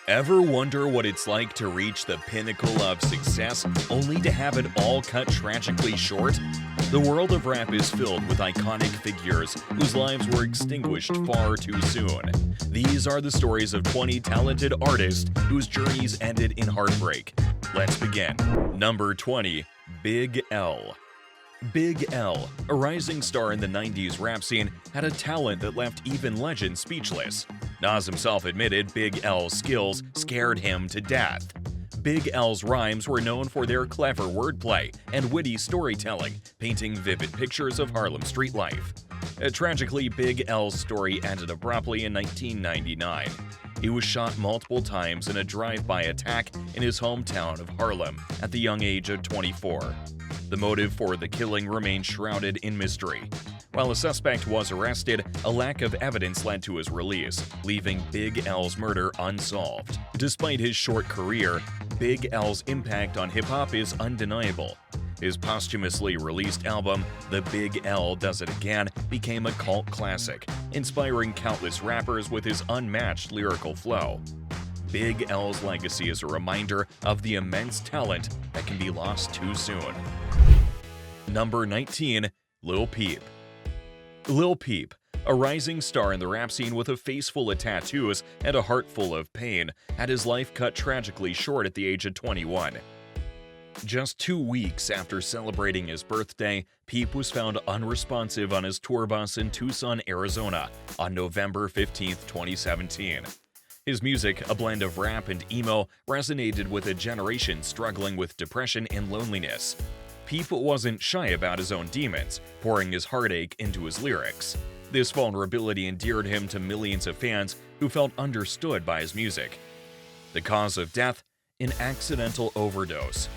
Ever wonder what it's like to reach the pinnacle of success only to have it all cut tragically short? The world of rap is filled with iconic figures whose lives were extinguished far too soon. These are the stories of 20 talented artists whose journeys ended in heartbreak. Let's begin. Number 20. Big L. Big L, a rising star in the 90s rap scene, had a talent that left even legends speechless. Nas himself admitted Big L's skills scared him to death. Big L's rhymes were known for their clever wordplay and witty storytelling, painting vivid pictures of Harlem street life. Tragically, Big L's story ended abruptly in 1999. He was shot multiple times in a drive-by attack in his hometown of Harlem at the young age of 24. The motive for the killing remains shrouded in mystery. While a suspect was arrested, a lack of evidence led to his release, leaving Big L's murder unsolved. Despite his short career, Big L's impact on hip-hop is undeniable. His posthumously released album, The Big L Does It Again, became a cult classic, inspiring countless rappers with his unmatched lyrical flow. Big L's legacy is a reminder of the immense talent that can be lost too soon. Number 19. Lil Peep. Lil Peep, a rising star in the rap scene with a face full of tattoos and a heart full of pain, had his life cut tragically short at the age of 21. Just 2 weeks after celebrating his birthday, Peep was found unresponsive on his tour bus in Tucson, Arizona, on November 15, 2017. His music, a blend of rap and emo, resonated with a generation struggling with depression and loneliness. Peep wasn't shy about his own demons, pouring his heartache into his lyrics. This vulnerability endeared him to millions of fans who felt understood by his music. The cause of death? An accidental overdose.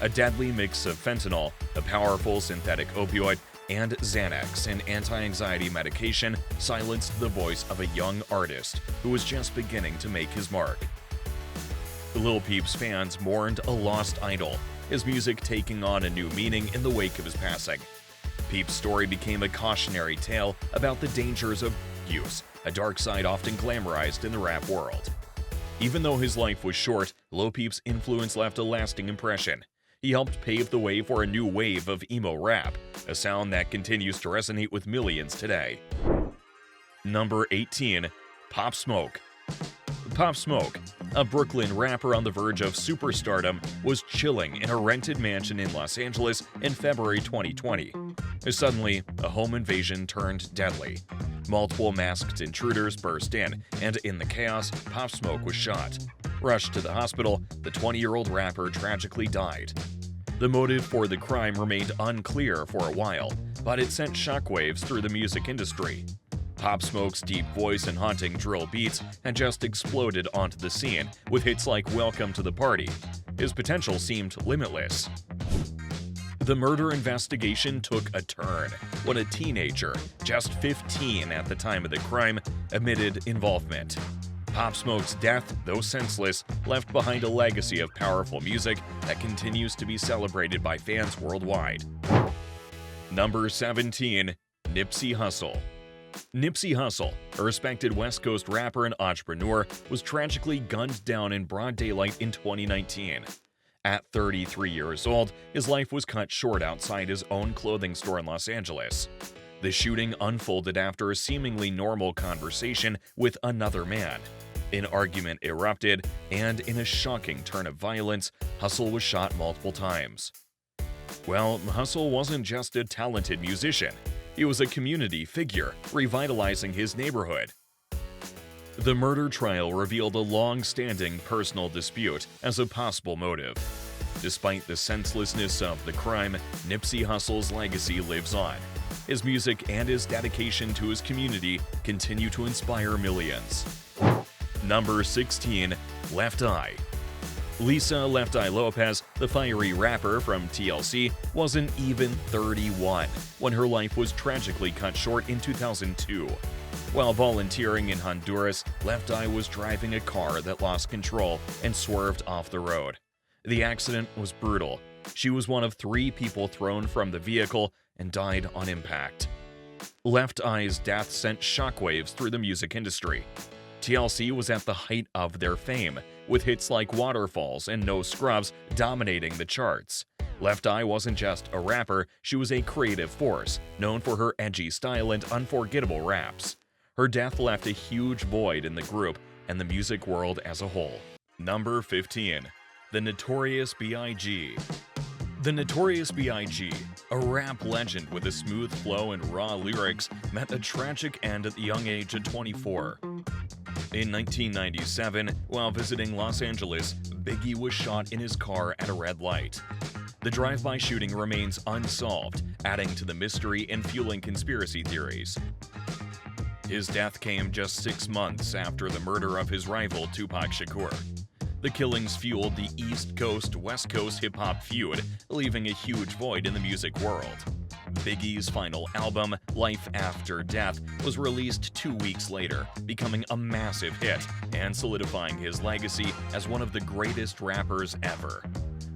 A deadly mix of fentanyl, a powerful synthetic opioid, and Xanax, an anti-anxiety medication, silenced the voice of a young artist who was just beginning to make his mark. Lil Peep's fans mourned a lost idol, his music taking on a new meaning in the wake of his passing. Peep's story became a cautionary tale about the dangers of use, a dark side often glamorized in the rap world. Even though his life was short, Lil Peep's influence left a lasting impression. He helped pave the way for a new wave of emo rap, a sound that continues to resonate with millions today. Number 18. Pop Smoke. Pop Smoke, a Brooklyn rapper on the verge of superstardom, was chilling in a rented mansion in Los Angeles in February 2020. Suddenly, a home invasion turned deadly. Multiple masked intruders burst in, and in the chaos, Pop Smoke was shot. Rushed to the hospital, the 20-year-old rapper tragically died. The motive for the crime remained unclear for a while, but it sent shockwaves through the music industry. Pop Smoke's deep voice and haunting drill beats had just exploded onto the scene, with hits like Welcome to the Party. His potential seemed limitless. The murder investigation took a turn when a teenager, just 15 at the time of the crime, admitted involvement. Pop Smoke's death, though senseless, left behind a legacy of powerful music that continues to be celebrated by fans worldwide. Number 17. Nipsey Hussle. Nipsey Hussle, a respected West Coast rapper and entrepreneur, was tragically gunned down in broad daylight in 2019. At 33 years old, his life was cut short outside his own clothing store in Los Angeles. The shooting unfolded after a seemingly normal conversation with another man. An argument erupted, and in a shocking turn of violence, Hussle was shot multiple times. Well, Hussle wasn't just a talented musician. He was a community figure, revitalizing his neighborhood. The murder trial revealed a long-standing personal dispute as a possible motive. Despite the senselessness of the crime, Nipsey Hussle's legacy lives on. His music and his dedication to his community continue to inspire millions. Number 16. Left Eye. Lisa Left Eye Lopez, the fiery rapper from TLC, wasn't even 31 when her life was tragically cut short in 2002. While volunteering in Honduras, Left Eye was driving a car that lost control and swerved off the road. The accident was brutal. She was one of 3 people thrown from the vehicle and died on impact. Left Eye's death sent shockwaves through the music industry. TLC was at the height of their fame, with hits like Waterfalls and No Scrubs dominating the charts. Left Eye wasn't just a rapper, she was a creative force, known for her edgy style and unforgettable raps. Her death left a huge void in the group and the music world as a whole. Number 15. The Notorious B.I.G. The Notorious B.I.G., a rap legend with a smooth flow and raw lyrics, met a tragic end at the young age of 24. In 1997, while visiting Los Angeles, Biggie was shot in his car at a red light. The drive-by shooting remains unsolved, adding to the mystery and fueling conspiracy theories. His death came just 6 months after the murder of his rival Tupac Shakur. The killings fueled the East Coast-West Coast hip-hop feud, leaving a huge void in the music world. Biggie's final album, Life After Death, was released 2 weeks later, becoming a massive hit and solidifying his legacy as one of the greatest rappers ever.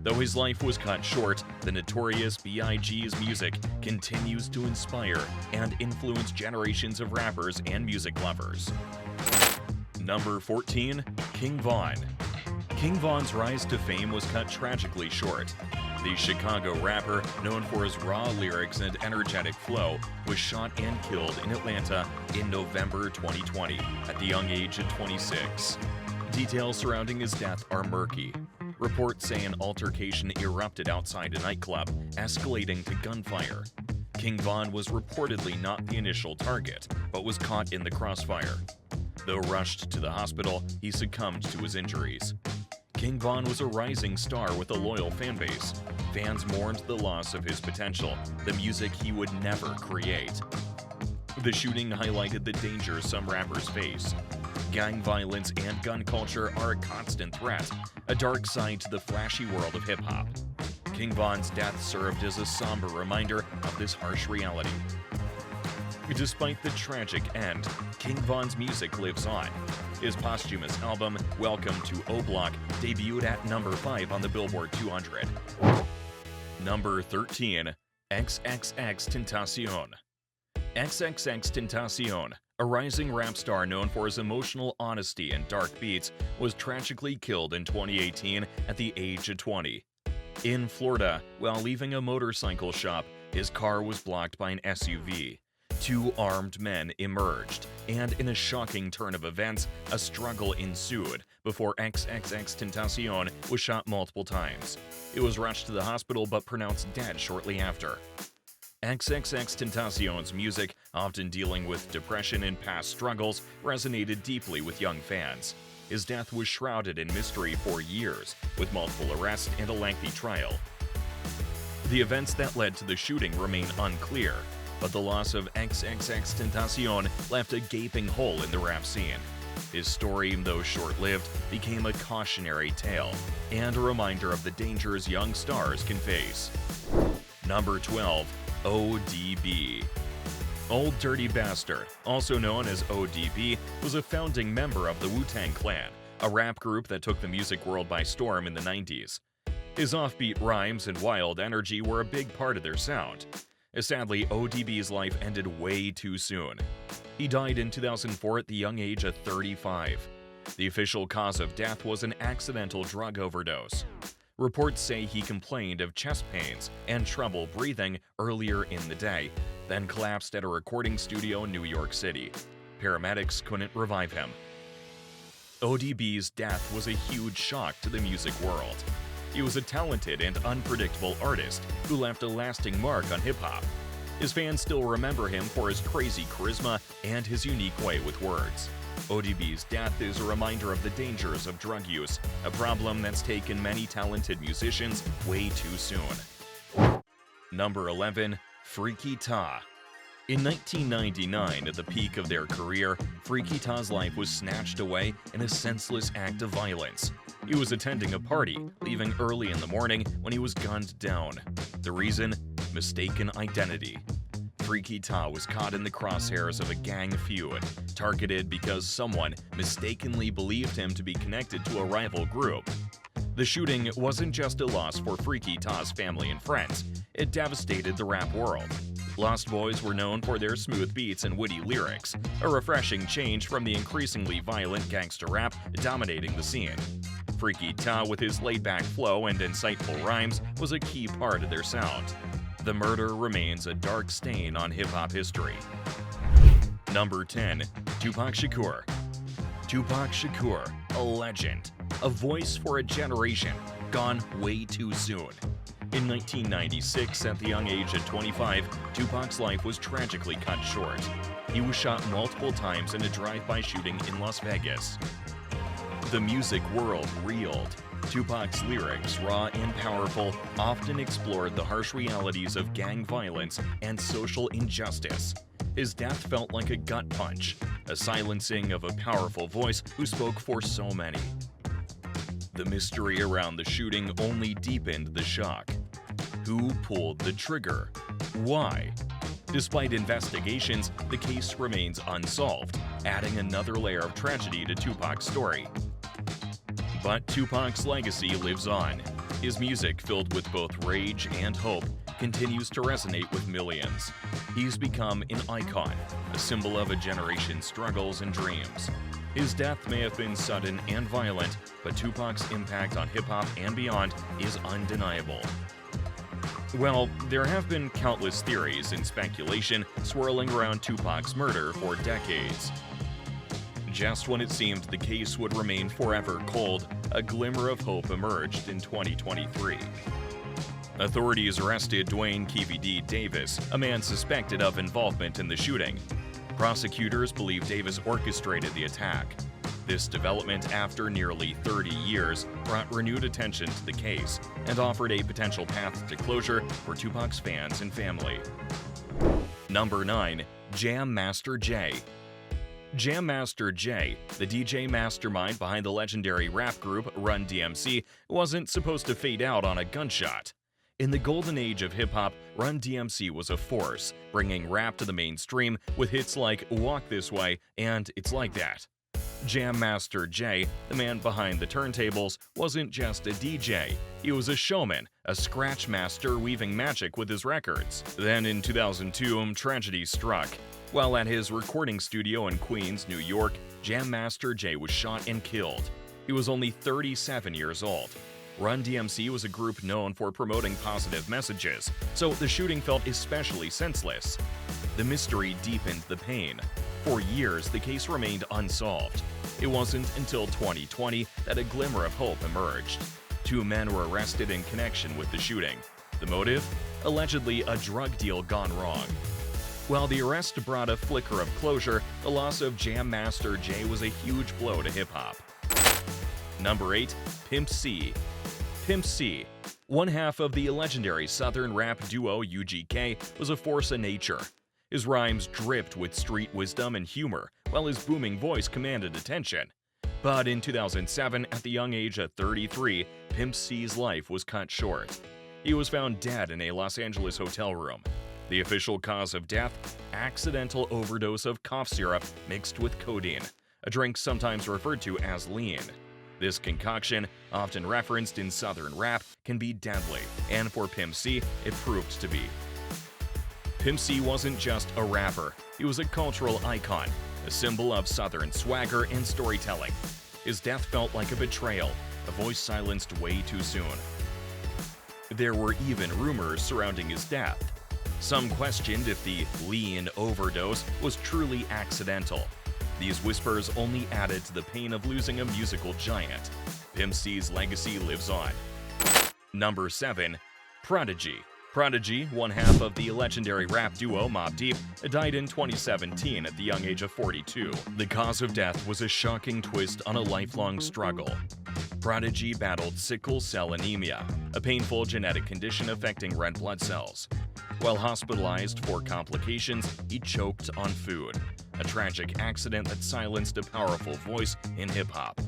Though his life was cut short, the Notorious B.I.G.'s music continues to inspire and influence generations of rappers and music lovers. Number 14. King Von. King Von's rise to fame was cut tragically short. The Chicago rapper, known for his raw lyrics and energetic flow, was shot and killed in Atlanta in November 2020 at the young age of 26. Details surrounding his death are murky. Reports say an altercation erupted outside a nightclub, escalating to gunfire. King Von was reportedly not the initial target, but was caught in the crossfire. Though rushed to the hospital, he succumbed to his injuries. King Von was a rising star with a loyal fanbase. Fans mourned the loss of his potential, the music he would never create. The shooting highlighted the dangers some rappers face. Gang violence and gun culture are a constant threat, a dark side to the flashy world of hip-hop. King Von's death served as a somber reminder of this harsh reality. Despite the tragic end, King Von's music lives on. His posthumous album, Welcome to O-Block, debuted at number 5 on the Billboard 200. Number 13. XXXTentacion. XXXTentacion, a rising rap star known for his emotional honesty and dark beats, was tragically killed in 2018 at the age of 20. In Florida, while leaving a motorcycle shop, his car was blocked by an SUV. 2 armed men emerged, and in a shocking turn of events, a struggle ensued before XXXTentacion was shot multiple times. He was rushed to the hospital but pronounced dead shortly after. XXXTentacion's music, often dealing with depression and past struggles, resonated deeply with young fans. His death was shrouded in mystery for years, with multiple arrests and a lengthy trial. The events that led to the shooting remain unclear, but the loss of XXXTentacion left a gaping hole in the rap scene. His story, though short-lived, became a cautionary tale and a reminder of the dangers young stars can face. Number 12. ODB. Old Dirty Bastard, also known as ODB, was a founding member of the Wu-Tang Clan, a rap group that took the music world by storm in the 90s. His offbeat rhymes and wild energy were a big part of their sound. Sadly, ODB's life ended way too soon. He died in 2004 at the young age of 35. The official cause of death was an accidental drug overdose. Reports say he complained of chest pains and trouble breathing earlier in the day, then collapsed at a recording studio in New York City. Paramedics couldn't revive him. ODB's death was a huge shock to the music world. He was a talented and unpredictable artist who left a lasting mark on hip-hop. His fans still remember him for his crazy charisma and his unique way with words. ODB's death is a reminder of the dangers of drug use, a problem that's taken many talented musicians way too soon. Number 11. Freaky Ta. In 1999, at the peak of their career, Freaky Ta's life was snatched away in a senseless act of violence. He was attending a party, leaving early in the morning when he was gunned down. The reason? Mistaken identity. Freaky Ta was caught in the crosshairs of a gang feud, targeted because someone mistakenly believed him to be connected to a rival group. The shooting wasn't just a loss for Freaky Ta's family and friends, it devastated the rap world. Lost Boys were known for their smooth beats and witty lyrics, a refreshing change from the increasingly violent gangster rap dominating the scene. Freaky Ta, with his laid-back flow and insightful rhymes, was a key part of their sound. The murder remains a dark stain on hip-hop history. Number 10. Tupac Shakur. Tupac Shakur, a legend, a voice for a generation, gone way too soon. In 1996, at the young age of 25, Tupac's life was tragically cut short. He was shot multiple times in a drive-by shooting in Las Vegas. The music world reeled. Tupac's lyrics, raw and powerful, often explored the harsh realities of gang violence and social injustice. His death felt like a gut punch, a silencing of a powerful voice who spoke for so many. The mystery around the shooting only deepened the shock. Who pulled the trigger? Why? Despite investigations, the case remains unsolved, adding another layer of tragedy to Tupac's story. But Tupac's legacy lives on. His music, filled with both rage and hope, continues to resonate with millions. He's become an icon, a symbol of a generation's struggles and dreams. His death may have been sudden and violent, but Tupac's impact on hip-hop and beyond is undeniable. Well, there have been countless theories and speculation swirling around Tupac's murder for decades. Just when it seemed the case would remain forever cold, a glimmer of hope emerged in 2023. Authorities arrested Dwayne "KVD" Davis, a man suspected of involvement in the shooting. Prosecutors believe Davis orchestrated the attack. This development, after nearly 30 years, brought renewed attention to the case and offered a potential path to closure for Tupac's fans and family. Number 9. Jam Master Jay. Jam Master Jay, the DJ mastermind behind the legendary rap group Run DMC, wasn't supposed to fade out on a gunshot. In the golden age of hip-hop, Run DMC was a force, bringing rap to the mainstream with hits like Walk This Way and It's Like That. Jam Master Jay, the man behind the turntables, wasn't just a DJ. He was a showman, a scratch master weaving magic with his records. Then in 2002, tragedy struck. While at his recording studio in Queens, New York, Jam Master Jay was shot and killed. He was only 37 years old. Run DMC was a group known for promoting positive messages, so the shooting felt especially senseless. The mystery deepened the pain. For years, the case remained unsolved. It wasn't until 2020 that a glimmer of hope emerged. 2 men were arrested in connection with the shooting. The motive? Allegedly a drug deal gone wrong. While the arrest brought a flicker of closure, the loss of Jam Master Jay was a huge blow to hip-hop. Number 8. Pimp C. Pimp C, one half of the legendary Southern rap duo UGK, was a force of nature. His rhymes dripped with street wisdom and humor, while his booming voice commanded attention. But in 2007, at the young age of 33, Pimp C's life was cut short. He was found dead in a Los Angeles hotel room. The official cause of death? Accidental overdose of cough syrup mixed with codeine, a drink sometimes referred to as lean. This concoction, often referenced in Southern rap, can be deadly, and for Pimp C, it proved to be. Pimp C wasn't just a rapper, he was a cultural icon, a symbol of Southern swagger and storytelling. His death felt like a betrayal, a voice silenced way too soon. There were even rumors surrounding his death. Some questioned if the lean overdose was truly accidental. These whispers only added to the pain of losing a musical giant. Pimp C's legacy lives on. Number 7. Prodigy. Prodigy, one half of the legendary rap duo Mobb Deep, died in 2017 at the young age of 42. The cause of death was a shocking twist on a lifelong struggle. Prodigy battled sickle cell anemia, a painful genetic condition affecting red blood cells. While hospitalized for complications, he choked on food, a tragic accident that silenced a powerful voice in hip-hop.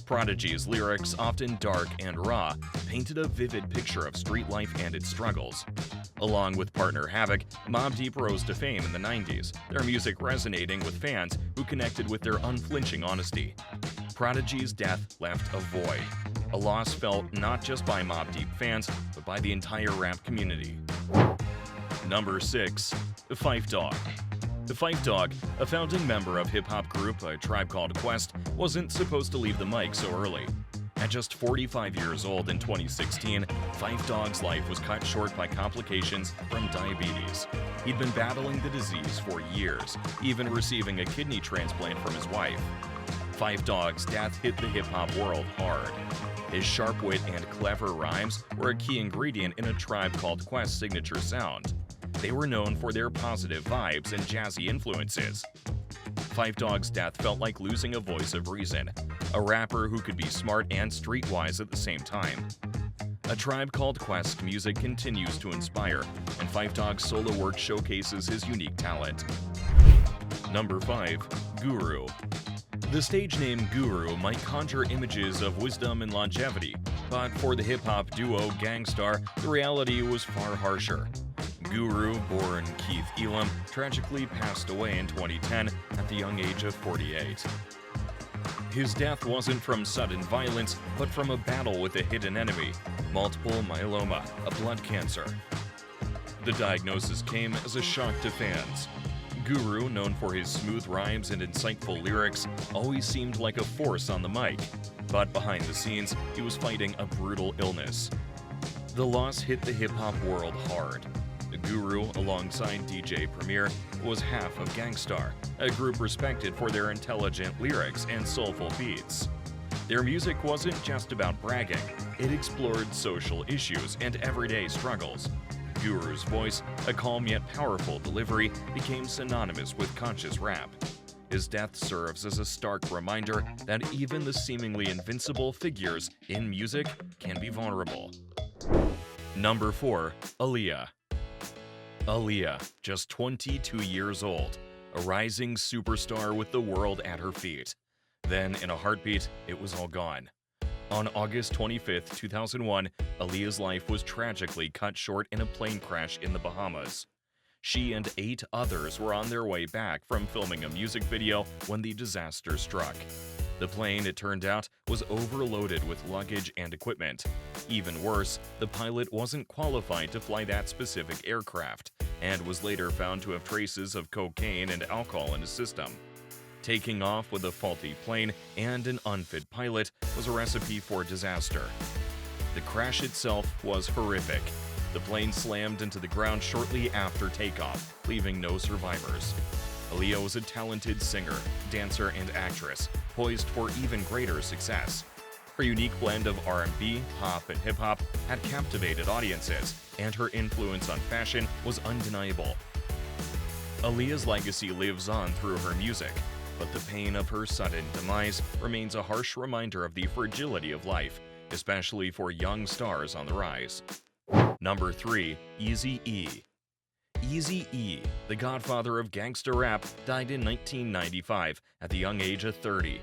Prodigy's lyrics, often dark and raw, painted a vivid picture of street life and its struggles. Along with partner Havoc, Mobb Deep rose to fame in the 90s, their music resonating with fans who connected with their unflinching honesty. Prodigy's death left a void, a loss felt not just by Mobb Deep fans, but by the entire rap community. Number 6. Phife Dawg. The Phife Dawg, a founding member of hip-hop group A Tribe Called Quest, wasn't supposed to leave the mic so early. At just 45 years old in 2016, Phife Dawg's life was cut short by complications from diabetes. He'd been battling the disease for years, even receiving a kidney transplant from his wife. Phife Dawg's death hit the hip-hop world hard. His sharp wit and clever rhymes were a key ingredient in A Tribe Called Quest's signature sound. They were known for their positive vibes and jazzy influences. Phife Dawg's death felt like losing a voice of reason, a rapper who could be smart and streetwise at the same time. A Tribe Called Quest music continues to inspire, and Phife Dawg's solo work showcases his unique talent. Number 5. Guru. The stage name Guru might conjure images of wisdom and longevity, but for the hip-hop duo Gang Starr, the reality was far harsher. Guru, born Keith Elam, tragically passed away in 2010 at the young age of 48. His death wasn't from sudden violence, but from a battle with a hidden enemy, multiple myeloma, a blood cancer. The diagnosis came as a shock to fans. Guru, known for his smooth rhymes and insightful lyrics, always seemed like a force on the mic, but behind the scenes, he was fighting a brutal illness. The loss hit the hip-hop world hard. Guru, alongside DJ Premier, was half of Gang Starr, a group respected for their intelligent lyrics and soulful beats. Their music wasn't just about bragging, it explored social issues and everyday struggles. Guru's voice, a calm yet powerful delivery, became synonymous with conscious rap. His death serves as a stark reminder that even the seemingly invincible figures in music can be vulnerable. Number 4. Aaliyah. Aaliyah, just 22 years old, a rising superstar with the world at her feet. Then, in a heartbeat, it was all gone. On August 25, 2001, Aaliyah's life was tragically cut short in a plane crash in the Bahamas. She and 8 others were on their way back from filming a music video when the disaster struck. The plane, it turned out, was overloaded with luggage and equipment. Even worse, the pilot wasn't qualified to fly that specific aircraft, and was later found to have traces of cocaine and alcohol in his system. Taking off with a faulty plane and an unfit pilot was a recipe for disaster. The crash itself was horrific. The plane slammed into the ground shortly after takeoff, leaving no survivors. Aaliyah was a talented singer, dancer, and actress, poised for even greater success. Her unique blend of R&B, pop, and hip-hop had captivated audiences, and her influence on fashion was undeniable. Aaliyah's legacy lives on through her music, but the pain of her sudden demise remains a harsh reminder of the fragility of life, especially for young stars on the rise. Number 3. Eazy-E. Eazy-E, the godfather of gangsta rap, died in 1995 at the young age of 30.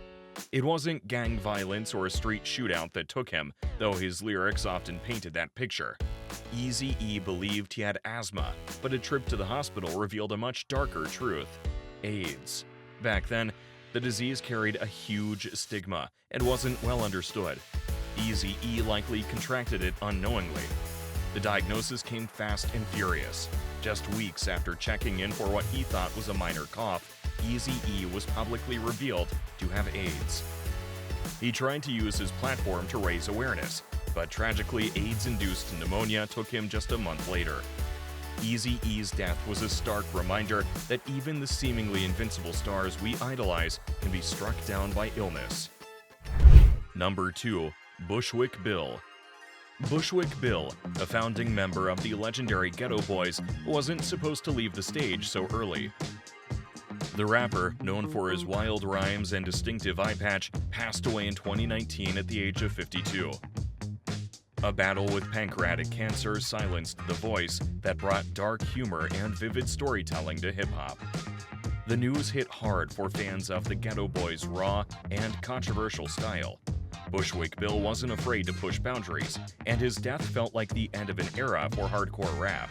It wasn't gang violence or a street shootout that took him, though his lyrics often painted that picture. Eazy-E believed he had asthma, but a trip to the hospital revealed a much darker truth: AIDS. Back then, the disease carried a huge stigma and wasn't well understood. Eazy-E likely contracted it unknowingly. The diagnosis came fast and furious. Just weeks after checking in for what he thought was a minor cough, Eazy-E was publicly revealed to have AIDS. He tried to use his platform to raise awareness, but tragically, AIDS-induced pneumonia took him just a month later. Eazy-E's death was a stark reminder that even the seemingly invincible stars we idolize can be struck down by illness. Number 2. Bushwick Bill. Bushwick Bill, a founding member of the legendary Ghetto Boys, wasn't supposed to leave the stage so early. The rapper, known for his wild rhymes and distinctive eye patch, passed away in 2019 at the age of 52. A battle with pancreatic cancer silenced the voice that brought dark humor and vivid storytelling to hip-hop. The news hit hard for fans of the Ghetto Boys' raw and controversial style. Bushwick Bill wasn't afraid to push boundaries, and his death felt like the end of an era for hardcore rap.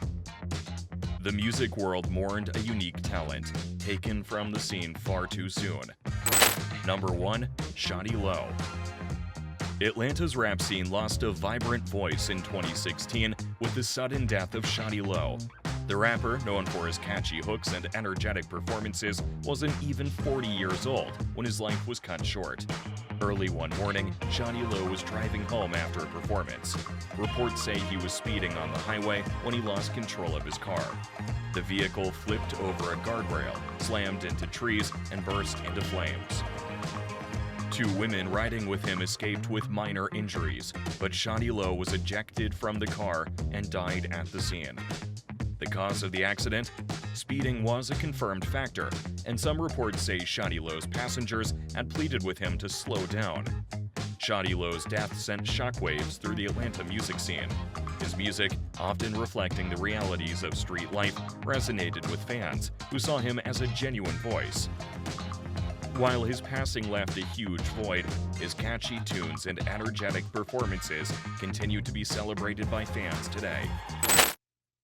The music world mourned a unique talent, taken from the scene far too soon. Number 1. Shawty Lo. Atlanta's rap scene lost a vibrant voice in 2016 with the sudden death of Shawty Lo. The rapper, known for his catchy hooks and energetic performances, wasn't even 40 years old when his life was cut short. Early one morning, Shawty Low was driving home after a performance. Reports say he was speeding on the highway when he lost control of his car. The vehicle flipped over a guardrail, slammed into trees, and burst into flames. Two women riding with him escaped with minor injuries, but Shawty Low was ejected from the car and died at the scene. The cause of the accident? Speeding was a confirmed factor, and some reports say Shawty Low's passengers had pleaded with him to slow down. Shawty Low's death sent shockwaves through the Atlanta music scene. His music, often reflecting the realities of street life, resonated with fans who saw him as a genuine voice. While his passing left a huge void, his catchy tunes and energetic performances continue to be celebrated by fans today.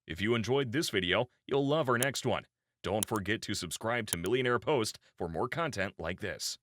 If you enjoyed this video, you'll love our next one. Don't forget to subscribe to Millionaire Post for more content like this.